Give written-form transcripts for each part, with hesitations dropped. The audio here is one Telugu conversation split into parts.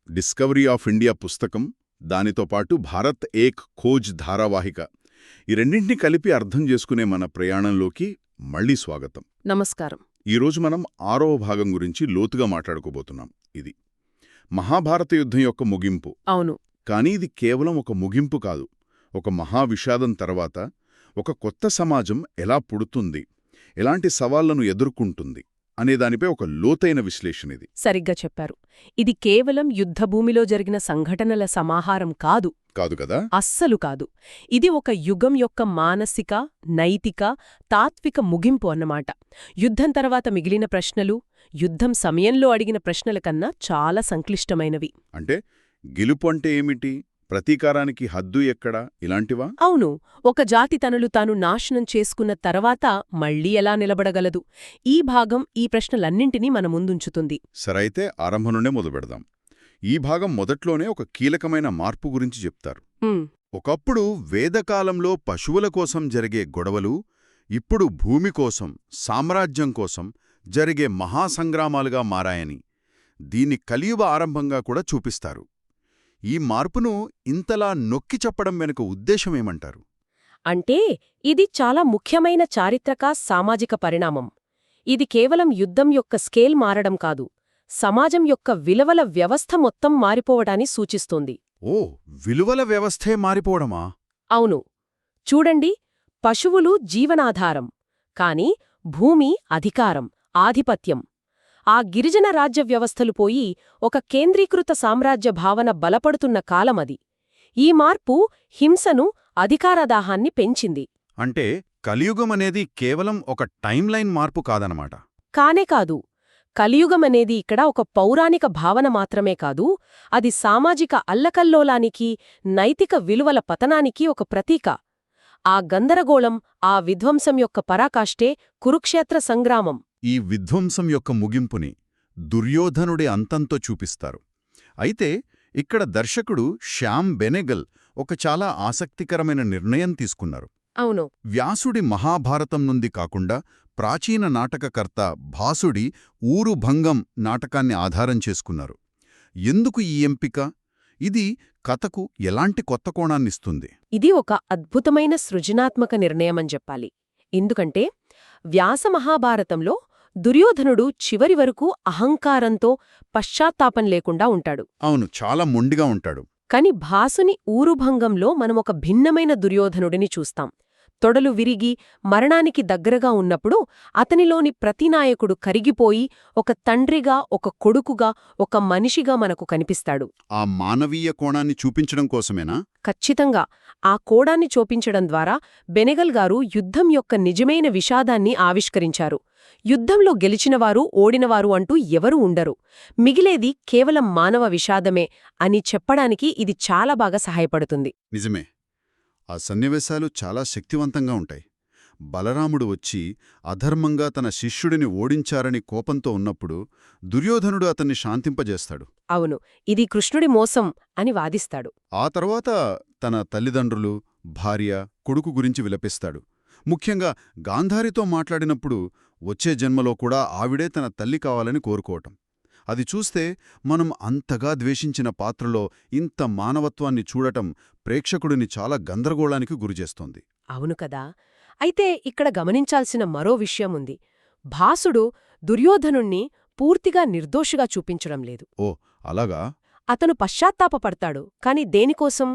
డిస్కవరీ ఆఫ్ ఇండియా పుస్తకం, దానితో పాటు భారత్ ఏక్ ఖోజ్ ధారావాహిక, ఈ రెండింటినీ కలిపి అర్థం చేసుకునే మన ప్రయాణంలోకి మళ్లీ స్వాగతం. నమస్కారం. ఈరోజు మనం 6వ భాగం గురించి లోతుగా మాట్లాడుకోబోతున్నాం. ఇది మహాభారత యుద్ధం యొక్క ముగింపు. అవును. కానీ ఇది కేవలం ఒక ముగింపు కాదు. ఒక మహావిషాదం తర్వాత ఒక కొత్త సమాజం ఎలా పుడుతుంది, ఎలాంటి సవాళ్లను ఎదుర్కొంటుంది అనేదానిపై ఒక లోతైన విశ్లేషణ ఇది. సరిగ్గా చెప్పారు. ఇది కేవలం యుద్ధభూమిలో జరిగిన సంఘటనల సమాహారం కాదు. కాదు కదా? అస్సలు కాదు. ఇది ఒక యుగం యొక్క మానసిక, నైతిక, తాత్విక ముగింపు అన్నమాట. యుద్ధం తర్వాత మిగిలిన ప్రశ్నలు, యుద్ధం సమయంలో అడిగిన ప్రశ్నల కన్నా చాలా సంక్లిష్టమైనవి. అంటే గెలుపు అంటే ఏమిటి, ప్రతీకారానికి హద్దు ఎక్కడా, ఇలాంటివా? అవును. ఒక జాతి తనలు తాను నాశనం చేసుకున్న తర్వాత మళ్లీ ఎలా నిలబడగలదు? ఈ భాగం ఈ ప్రశ్నలన్నింటినీ మన ముందుంచుతుంది. సరైతే ఆరంభం నుండే మొదలుపెడదాం. ఈ భాగం మొదట్లోనే ఒక కీలకమైన మార్పు గురించి చెప్తారు. ఒకప్పుడు వేదకాలంలో పశువుల కోసం జరిగే గొడవలు ఇప్పుడు భూమి కోసం, సామ్రాజ్యం కోసం జరిగే మహాసంగ్రామాలుగా మారాయని, దీన్ని కలియుగ ఆరంభంగా కూడా చూపిస్తారు. ఈ మార్పును ఇంతలా నొక్కి చెప్పడం వెనుక ఉద్దేశమేమంటారు? అంటే ఇది చాలా ముఖ్యమైన చారిత్రక, సామాజిక పరిణామం. ఇది కేవలం యుద్ధం యొక్క స్కేల్ మారడం కాదు, సమాజం యొక్క విలువల వ్యవస్థ మొత్తం మారిపోవడాన్ని సూచిస్తోంది. ఓ, విలువల వ్యవస్థే మారిపోవడమా? అవును. చూడండి, పశువులు జీవనాధారం, కాని భూమి అధికారం, ఆధిపత్యం. ఆ గిరిజన రాజ్య వ్యవస్థలు పోయి ఒక కేంద్రీకృత సామ్రాజ్య భావన బలపడుతున్న కాలమది. ఈ మార్పు హింసను, అధికారదాహాన్ని పెంచింది. అంటే కలియుగమనేది కేవలం ఒక టైమ్లైన్ మార్పు కాదనమాట. కానే కాదు. కలియుగమనేది ఇక్కడ ఒక పౌరాణిక భావన మాత్రమే కాదు, అది సామాజిక అల్లకల్లోలానికి, నైతిక విలువల పతనానికి ఒక ప్రతీక. ఆ గందరగోళం, ఆ విధ్వంసం యొక్క పరాకాష్టే కురుక్షేత్ర సంగ్రామం. ఈ విధ్వంసం యొక్క ముగింపుని దుర్యోధనుడి అంతంతో చూపిస్తారు. అయితే ఇక్కడ దర్శకుడు శ్యామ్ బెనెగల్ ఒక చాలా ఆసక్తికరమైన నిర్ణయం తీసుకున్నారు. అవును. వ్యాసుడి మహాభారతం నుండి కాకుండా ప్రాచీన నాటకకర్త భాసుడి ఊరుభంగం నాటకాన్ని ఆధారం చేసుకున్నారు. ఎందుకు ఈ ఎంపిక? ఇది కథకు ఎలాంటి కొత్త కోణాన్నిస్తుంది? ఇది ఒక అద్భుతమైన సృజనాత్మక నిర్ణయమని చెప్పాలి. ఎందుకంటే వ్యాసమహాభారతంలో దుర్యోధనుడు చివరి వరకు అహంకారంతో, పశ్చాత్తాపం లేకుండా ఉంటాడు. అవును, చాలా మొండిగా ఉంటాడు. కాని భాసుని ఊరుభంగంలో మనమొక భిన్నమైన దుర్యోధనుడిని చూస్తాం. తొడలు విరిగి మరణానికి దగ్గరగా ఉన్నప్పుడు అతనిలోని ప్రతి నాయకుడు కరిగిపోయి ఒక తండ్రిగా, ఒక కొడుకుగా, ఒక మనిషిగా మనకు కనిపిస్తాడు. ఆ మానవీయ కోణాన్ని చూపించడం కోసమేనా? ఖచ్చితంగా. ఆ కోణాన్ని చూపించడం ద్వారా బెనెగల్ గారు యుద్ధం యొక్క నిజమైన విషాదాన్ని ఆవిష్కరించారు. యుద్ధంలో గెలిచినవారు, ఓడినవారు అంటూ ఎవరూ ఉండరు, మిగిలేది కేవలం మానవ విషాదమే అని చెప్పడానికి ఇది చాలా బాగా సహాయపడుతుంది. నిజమే. ఆ సన్నివేశాలు చాలా శక్తివంతంగా ఉంటాయి. బలరాముడు వచ్చి అధర్మంగా తన శిష్యుడిని ఓడించారని కోపంతో ఉన్నప్పుడు దుర్యోధనుడు అతన్ని శాంతింపజేస్తాడు. అవును, ఇది కృష్ణుడి మోసం అని వాదిస్తాడు. ఆ తర్వాత తన తల్లిదండ్రులు, భార్య, కొడుకు గురించి విలపిస్తాడు. ముఖ్యంగా గాంధారితో మాట్లాడినప్పుడు వచ్చే జన్మలో కూడా ఆవిడే తన తల్లి కావాలని కోరుకోవటం. అది చూస్తే మనం అంతగా ద్వేషించిన పాత్రలో ఇంత మానవత్వాన్ని చూడటం ప్రేక్షకుడిని చాలా గందరగోళానికి గురిచేస్తోంది. అవును కదా. అయితే ఇక్కడ గమనించాల్సిన మరో విషయముంది. భాసుడు దుర్యోధనుణ్ణి పూర్తిగా నిర్దోషిగా చూపించడం లేదు. ఓ, అలాగా? అతను పశ్చాత్తాపపడతాడు. కాని దేనికోసం?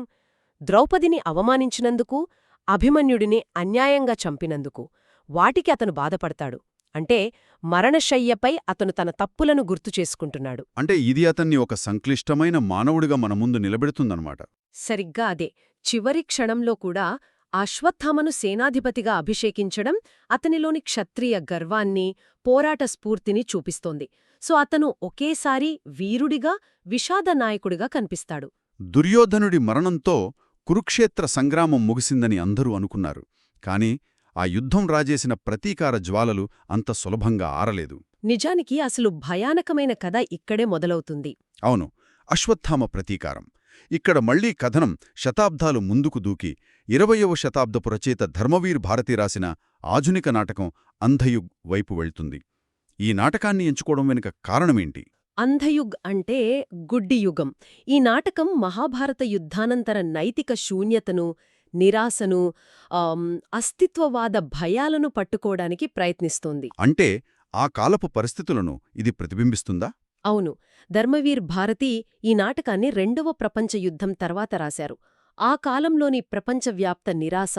ద్రౌపదిని అవమానించినందుకు, అభిమన్యుడిని అన్యాయంగా చంపినందుకు. వాటికి అతను బాధపడతాడు. అంటే మరణశయ్యపై అతను తన తప్పులను గుర్తుచేసుకుంటున్నాడు. అంటే ఇది అతన్ని ఒక సంక్లిష్టమైన మానవుడిగా మన ముందు నిలబెడుతుందన్నమాట. సరిగ్గా అదే. చివరి క్షణంలో కూడా అశ్వత్థామను సేనాధిపతిగా అభిషేకించడం అతనిలోని క్షత్రియ గర్వాన్ని, పోరాట స్ఫూర్తిని చూపిస్తోంది. సో అతను ఒకేసారి వీరుడిగా, విషాద నాయకుడిగా కనిపిస్తాడు. దుర్యోధనుడి మరణంతో కురుక్షేత్ర సంగ్రామం ముగిసిందని అందరూ అనుకున్నారు. కాని ఆ యుద్ధం రాజేసిన ప్రతీకార జ్వాలలు అంత సులభంగా ఆరలేదు. నిజానికి అసలు భయానకమైన కథ ఇక్కడే మొదలవుతుంది. అవును, అశ్వత్థామ ప్రతీకారం. ఇక్కడ మళ్లీ కథనం శతాబ్దాలు ముందుకు దూకి 20వ శతాబ్దపు రచయిత ధర్మవీర్ భారతి రాసిన ఆధునిక నాటకం అంధయుగ్ వైపు వెళ్తుంది. ఈ నాటకాన్ని ఎంచుకోవడం వెనుక కారణమేంటి? అంధయుగ్ అంటే గుడ్డి యుగం. ఈ నాటకం మహాభారత యుద్ధానంతర నైతిక శూన్యతను, నిరాశను, అస్తిత్వవాద భయాలను పట్టుకోవడానికి ప్రయత్నిస్తోంది. అంటే ఆ కాలపు పరిస్థితులను ఇది ప్రతిబింబిస్తుందా? అవును. ధర్మవీర్ భారతి ఈ నాటకాన్ని రెండవ ప్రపంచ యుద్ధం తర్వాత రాశారు. ఆ కాలంలోని ప్రపంచవ్యాప్త నిరాశ,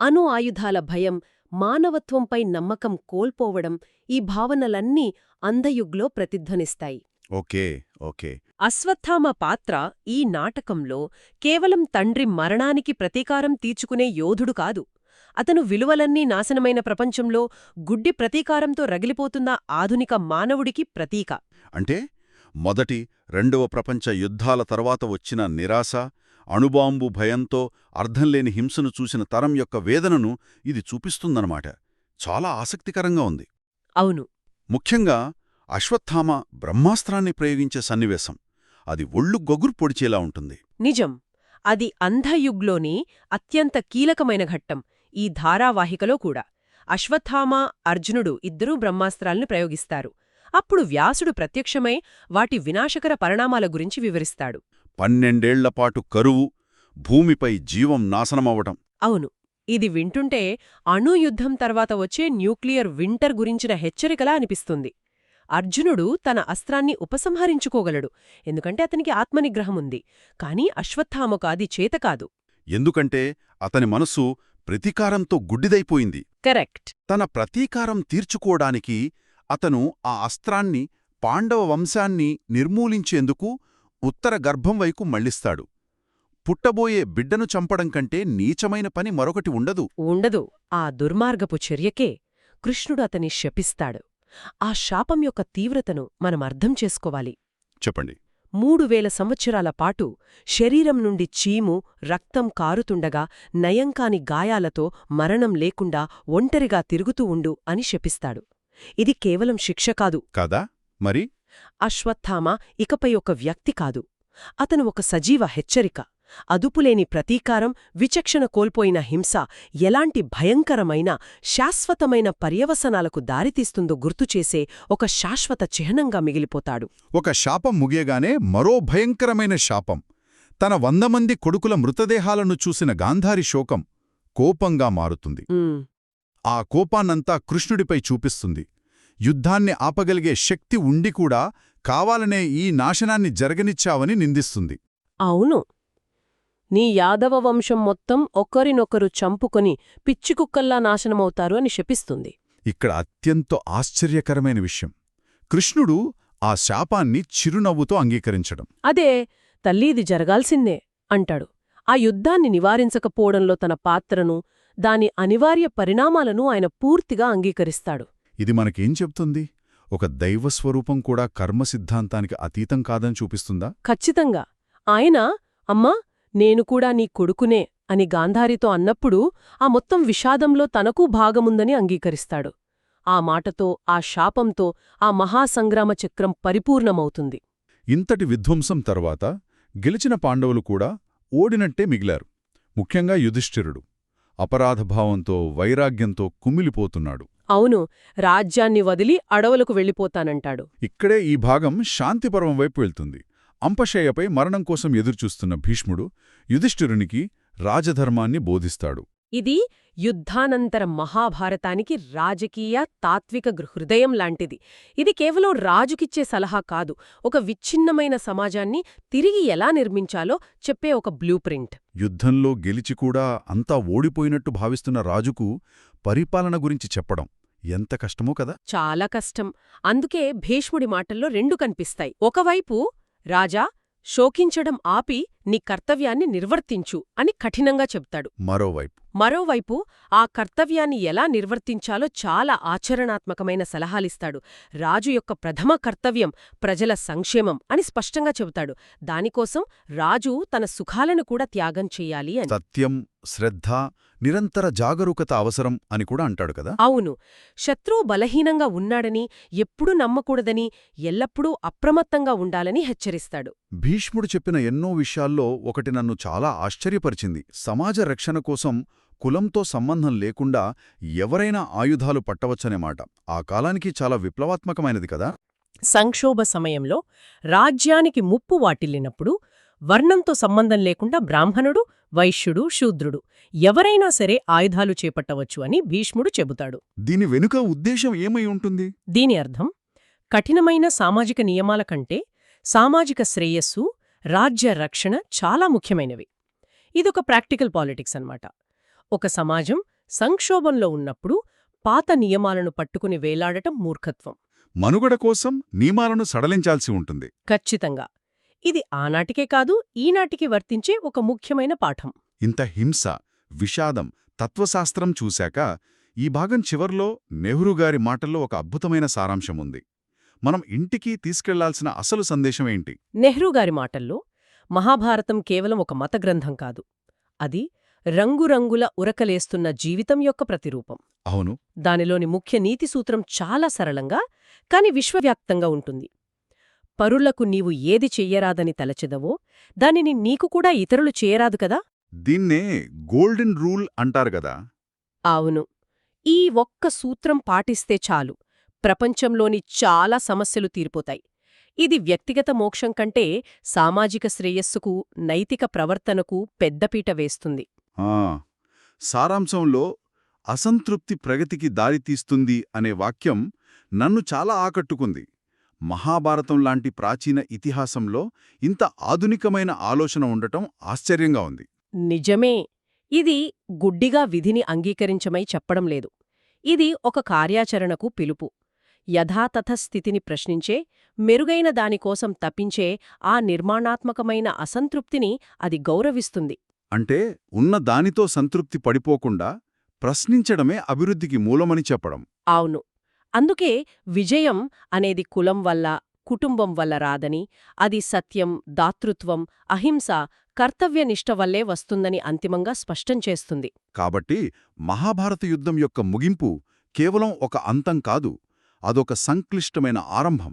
అణు ఆయుధాల భయం, మానవత్వంపై నమ్మకం కోల్పోవడం, ఈ భావనలన్నీ అంధయుగ్లో ప్రతిధ్వనిస్తాయి. Okay okay. అశ్వత్థామ పాత్ర ఈ నాటకంలో కేవలం తండ్రి మరణానికి ప్రతీకారం తీర్చుకునే యోధుడు కాదు. అతను విలువలన్నీ నాశనమైన ప్రపంచంలో గుడ్డి ప్రతీకారంతో రగిలిపోతున్న ఆధునిక మానవుడికి ప్రతీక. అంటే మొదటి, రెండవ ప్రపంచ యుద్ధాల తర్వాత వచ్చిన నిరాశ, అణుబాంబు భయంతో అర్థంలేని హింసను చూసిన తరం యొక్క వేదనను ఇది చూపిస్తుందన్నమాట. చాలా ఆసక్తికరంగా ఉంది. అవును. ముఖ్యంగా అశ్వత్థామ బ్రహ్మాస్త్రాన్ని ప్రయోగించే సన్నివేశం, అది ఒళ్ళు గొగురు పొడిచేలా ఉంటుంది. నిజం. అది అంధయుగ్లోని అత్యంత కీలకమైన ఘట్టం. ఈ ధారావాహికలో కూడా అశ్వత్థామ, అర్జునుడు ఇద్దరూ బ్రహ్మాస్త్రాల్ని ప్రయోగిస్తారు. అప్పుడు వ్యాసుడు ప్రత్యక్షమై వాటి వినాశకర పరిణామాల గురించి వివరిస్తాడు. 12 ఏళ్లపాటు కరువు, భూమిపై జీవం నాశనమవటం. అవును. ఇది వింటుంటే అణుయుద్ధం తర్వాత వచ్చే న్యూక్లియర్ వింటర్ గురించిన హెచ్చరికలా అనిపిస్తుంది. అర్జునుడు తన అస్త్రాన్ని ఉపసంహరించుకోగలడు, ఎందుకంటే అతనికి ఆత్మనిగ్రహముంది. కాని అశ్వత్థామకు అది చేతకాదు. ఎందుకంటే అతని మనసు ప్రతీకారంతో గుడ్డిదైపోయింది. కరెక్ట్. తన ప్రతీకారం తీర్చుకోడానికి అతను ఆ అస్త్రాన్ని పాండవ వంశాన్ని నిర్మూలించేందుకు ఉత్తర గర్భం వైపు మళ్లిస్తాడు. పుట్టబోయే బిడ్డను చంపడం కంటే నీచమైన పని మరొకటి ఉండదు. ఉండదు. ఆ దుర్మార్గపు చర్యకే కృష్ణుడు అతని శపిస్తాడు. ఆ శాపం యొక్క తీవ్రతను మనం అర్థం చేసుకోవాలి. చెప్పండి. 3000 సంవత్సరాల పాటు శరీరం నుండి చీము, రక్తం కారుతుండగా నయంకాని గాయాలతో మరణం లేకుండా ఒంటరిగా తిరుగుతూ ఉండు అని శపిస్తాడు. ఇది కేవలం శిక్ష కాదు. కాదా మరి? అశ్వత్థామ ఇకపై ఒక వ్యక్తి కాదు. అతను ఒక సజీవ హెచ్చరిక. అదుపులేని ప్రతీకారం, విచక్షణ కోల్పోయిన హింస ఎలాంటి భయంకరమైన, శాశ్వతమైన పర్యవసనాలకు దారితీస్తుందో గుర్తుచేసే ఒక శాశ్వత చిహ్నంగా మిగిలిపోతాడు. ఒక శాపం ముగియగానే మరో భయంకరమైన శాపం. తన 100 మంది కొడుకుల మృతదేహాలను చూసిన గాంధారి శోకం కోపంగా మారుతుంది. ఆ కోపాన్నంతా కృష్ణుడిపై చూపిస్తుంది. యుద్ధాన్ని ఆపగలిగే శక్తి ఉండి కూడా కావాలనే ఈ నాశనాన్ని జరగనిచ్చావని నిందిస్తుంది. అవును. నీ యాదవ వంశం మొత్తం ఒకరినొకరు చంపుకొని పిచ్చికుక్కల్లా నాశనమవుతారు అని శపిస్తుంది. ఇక్కడ అత్యంత ఆశ్చర్యకరమైన విషయం, కృష్ణుడు ఆ శాపాన్ని చిరునవ్వుతో అంగీకరించడం. అదే, తల్లిది జరగాల్సిందే అంటాడు. ఆ యుద్ధాన్ని నివారించకపోవడంలో తన పాత్రను, దాని అనివార్య పరిణామాలను ఆయన పూర్తిగా అంగీకరిస్తాడు. ఇది మనకేం చెప్తుంది? ఒక దైవస్వరూపం కూడా కర్మ సిద్ధాంతానికి అతీతం కాదని చూపిస్తుందా? ఖచ్చితంగా. ఆయన అమ్మా, నేను కూడా నీ కొడుకునే అని గాంధారితో అన్నప్పుడు ఆ మొత్తం విషాదంలో తనకూ భాగముందని అంగీకరిస్తాడు. ఆ మాటతో, ఆ శాపంతో ఆ మహాసంగ్రామ చక్రం పరిపూర్ణమవుతుంది. ఇంతటి విధ్వంసం తర్వాత గెలిచిన పాండవులు కూడా ఓడినట్టే మిగిలారు. ముఖ్యంగా యుధిష్ఠిరుడు అపరాధభావంతో, వైరాగ్యంతో కుమిలిపోతున్నాడు. అవును. రాజ్యాన్ని వదిలి అడవులకు వెళ్ళిపోతానంటాడు. ఇక్కడే ఈ భాగం శాంతిపర్వం వైపు వెళ్తుంది. అంపశయ్యపై మరణం కోసం ఎదురుచూస్తున్న భీష్ముడు యుధిష్ఠిరునికి రాజధర్మాన్ని బోధిస్తాడు. ఇది యుద్ధానంతర మహాభారతానికి రాజకీయ, తాత్విక హృదయం లాంటిది. ఇది కేవలం రాజుకిచ్చే సలహా కాదు, ఒక విచ్ఛిన్నమైన సమాజాన్ని తిరిగి ఎలా నిర్మించాలో చెప్పే ఒక బ్లూప్రింట్. యుద్ధంలో గెలిచి కూడా అంతా ఓడిపోయినట్టు భావిస్తున్న రాజుకు పరిపాలన గురించి చెప్పడం ఎంత కష్టమో కదా. చాలా కష్టం. అందుకే భీష్ముడి మాటల్లో రెండు కనిపిస్తాయి. ఒకవైపు రాజా, శోకించడం ఆపి నీ కర్తవ్యాన్ని నిర్వర్తించు అని కఠినంగా చెప్తాడు. మరోవైపు ఆ కర్తవ్యాన్ని ఎలా నిర్వర్తించాలో చాలా ఆచరణాత్మకమైన సలహాలిస్తాడు. రాజు యొక్క ప్రథమ కర్తవ్యం ప్రజల సంక్షేమం అని స్పష్టంగా చెబుతాడు. దానికోసం రాజు తన సుఖాలను కూడా త్యాగం చెయ్యాలి అని. సత్యం, శ్రద్ధ, నిరంతర జాగరూకత అవసరం అని కూడా అంటాడు కదా. అవును. శత్రువు బలహీనంగా ఉన్నాడని, ఎప్పుడూ నమ్మకూడదని, ఎల్లప్పుడూ అప్రమత్తంగా ఉండాలని హెచ్చరిస్తాడు. భీష్ముడు చెప్పిన ఎన్నో విషయాల్లో ఒకటి నన్ను చాలా ఆశ్చర్యపరిచింది. సమాజ రక్షణ కోసం కులంతో సంబంధం లేకుండా ఎవరైనా ఆయుధాలు పట్టవచ్చనే మాట. ఆ కాలానికి చాలా విప్లవాత్మకమైనది కదా. సంక్షోభ సమయంలో రాజ్యానికి ముప్పు వాటిల్లినప్పుడు వర్ణంతో సంబంధం లేకుండా బ్రాహ్మణుడు, వైశ్యుడు, శూద్రుడు ఎవరైనా సరే ఆయుధాలు చేపట్టవచ్చు అని భీష్ముడు చెబుతాడు. దీని వెనుక ఉద్దేశం ఏమై ఉంటుంది? దీని అర్థం కఠినమైన సామాజిక నియమాల కంటే సామాజిక శ్రేయస్సు, రాజ్య రక్షణ చాలా ముఖ్యమైనవి. ఇదొక ప్రాక్టికల్ పాలిటిక్స్ అన్నమాట. ఒక సమాజం సంక్షోభంలో ఉన్నప్పుడు పాత నియమాలను పట్టుకుని వేలాడటం మూర్ఖత్వం. మనుగడ కోసం నియమాలను సడలించాల్సి ఉంటుంది. ఖచ్చితంగా. ఇది ఆనాటికే కాదు, ఈనాటికి వర్తించే ఒక ముఖ్యమైన పాఠం. ఇంత హింస, విషాదం, తత్వశాస్త్రం చూశాక ఈ భాగం చివర్లో నెహ్రూ గారి మాటల్లో ఒక అద్భుతమైన సారాంశముంది. మనం ఇంటికి తీసుకెళ్లాల్సిన అసలు సందేశమేంటి? నెహ్రూ గారి మాటల్లో మహాభారతం కేవలం ఒక మత గ్రంథం కాదు. అది రంగురంగుల ఉరకలేస్తున్న జీవితం యొక్క ప్రతిరూపం. అవును. దానిలోని ముఖ్య నీతి సూత్రం చాలా సరళంగా కాని విశ్వవ్యాప్తంగా ఉంటుంది. పరులకు నీవు ఏది చెయ్యరాదని తలచెదవో దానిని నీకు కూడా ఇతరులు చేయరాదు కదా. దీన్నే గోల్డెన్ రూల్ అంటారు గదా. అవును. ఈ ఒక్క సూత్రం పాటిస్తే చాలు, ప్రపంచంలోని చాలా సమస్యలు తీరిపోతాయి. ఇది వ్యక్తిగత మోక్షం కంటే సామాజిక శ్రేయస్సుకు, నైతిక ప్రవర్తనకు పెద్దపీట వేస్తుంది. ఆ, సారాంశంలో అసంతృప్తి ప్రగతికి దారితీస్తుంది అనే వాక్యం నన్ను చాలా ఆకట్టుకుంది. మహాభారతం లాంటి ప్రాచీన ఇతిహాసంలో ఇంత ఆధునికమైన ఆలోచన ఉండటం ఆశ్చర్యంగా ఉంది. నిజమే. ఇది గుడ్డిగా విధిని అంగీకరించమై చెప్పడం లేదు. ఇది ఒక కార్యాచరణకు పిలుపు. యథాతథ స్థితిని ప్రశ్నించే, మెరుగైన దానికోసం తప్పించే ఆ నిర్మాణాత్మకమైన అసంతృప్తిని అది గౌరవిస్తుంది. అంటే ఉన్న దానితో సంతృప్తి పడిపోకుండా ప్రశ్నించడమే అభివృద్ధికి మూలమని చెప్పడం. అవును. అందుకే విజయం అనేది కులం వల్ల, కుటుంబం వల్ల రాదని, అది సత్యం, దాతృత్వం, అహింస, కర్తవ్యనిష్ట వల్లే వస్తుందని అంతిమంగా స్పష్టం చేస్తుంది. కాబట్టి మహాభారత యుద్ధం యొక్క ముగింపు కేవలం ఒక అంతం కాదు, అదొక సంక్లిష్టమైన ఆరంభం.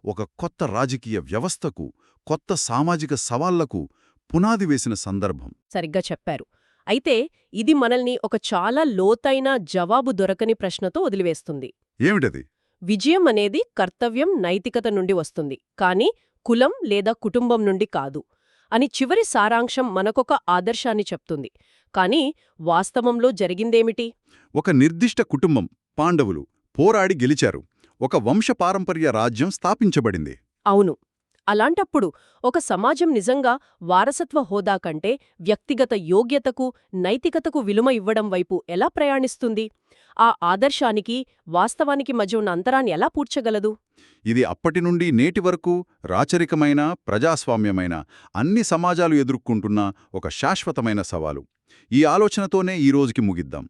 ఒక కొత్త రాజకీయ వ్యవస్థకు, కొత్త సామాజిక సవాళ్లకు పునాది వేసిన సందర్భం. సరిగ్గా చెప్పారు. అయితే ఇది మనల్ని ఒక చాలా లోతైన, జవాబు దొరకని ప్రశ్నతో వదిలివేస్తుంది. ఏమిటది? విజయం అనేది కర్తవ్యం, నైతికత నుండి వస్తుంది, కానీ కులం లేదా కుటుంబం నుండి కాదు అని చివరి సారాంశం మనకొక ఆదర్శాన్ని చెప్తుంది. కానీ వాస్తవంలో జరిగిందేమిటి? ఒక నిర్దిష్ట కుటుంబం, పాండవులు, పోరాడి గెలిచారు. ఒక వంశపారంపర్య రాజ్యం స్థాపించబడింది. అవును. అలాంటప్పుడు ఒక సమాజం నిజంగా వారసత్వ హోదా కంటే వ్యక్తిగత యోగ్యతకు, నైతికతకు విలువ ఇవ్వడం వైపు ఎలా ప్రయాణిస్తుంది? ఆ ఆదర్శానికి, వాస్తవానికి మధ్య ఉన్న అంతరాన్ని ఎలా పూడ్చగలదు? ఇది అప్పటి నుండి నేటి వరకు రాచరికమైన, ప్రజాస్వామ్యమైన అన్ని సమాజాలు ఎదుర్కొంటున్న ఒక శాశ్వతమైన సవాలు. ఈ ఆలోచనతోనే ఈ రోజుకి ముగిద్దాం.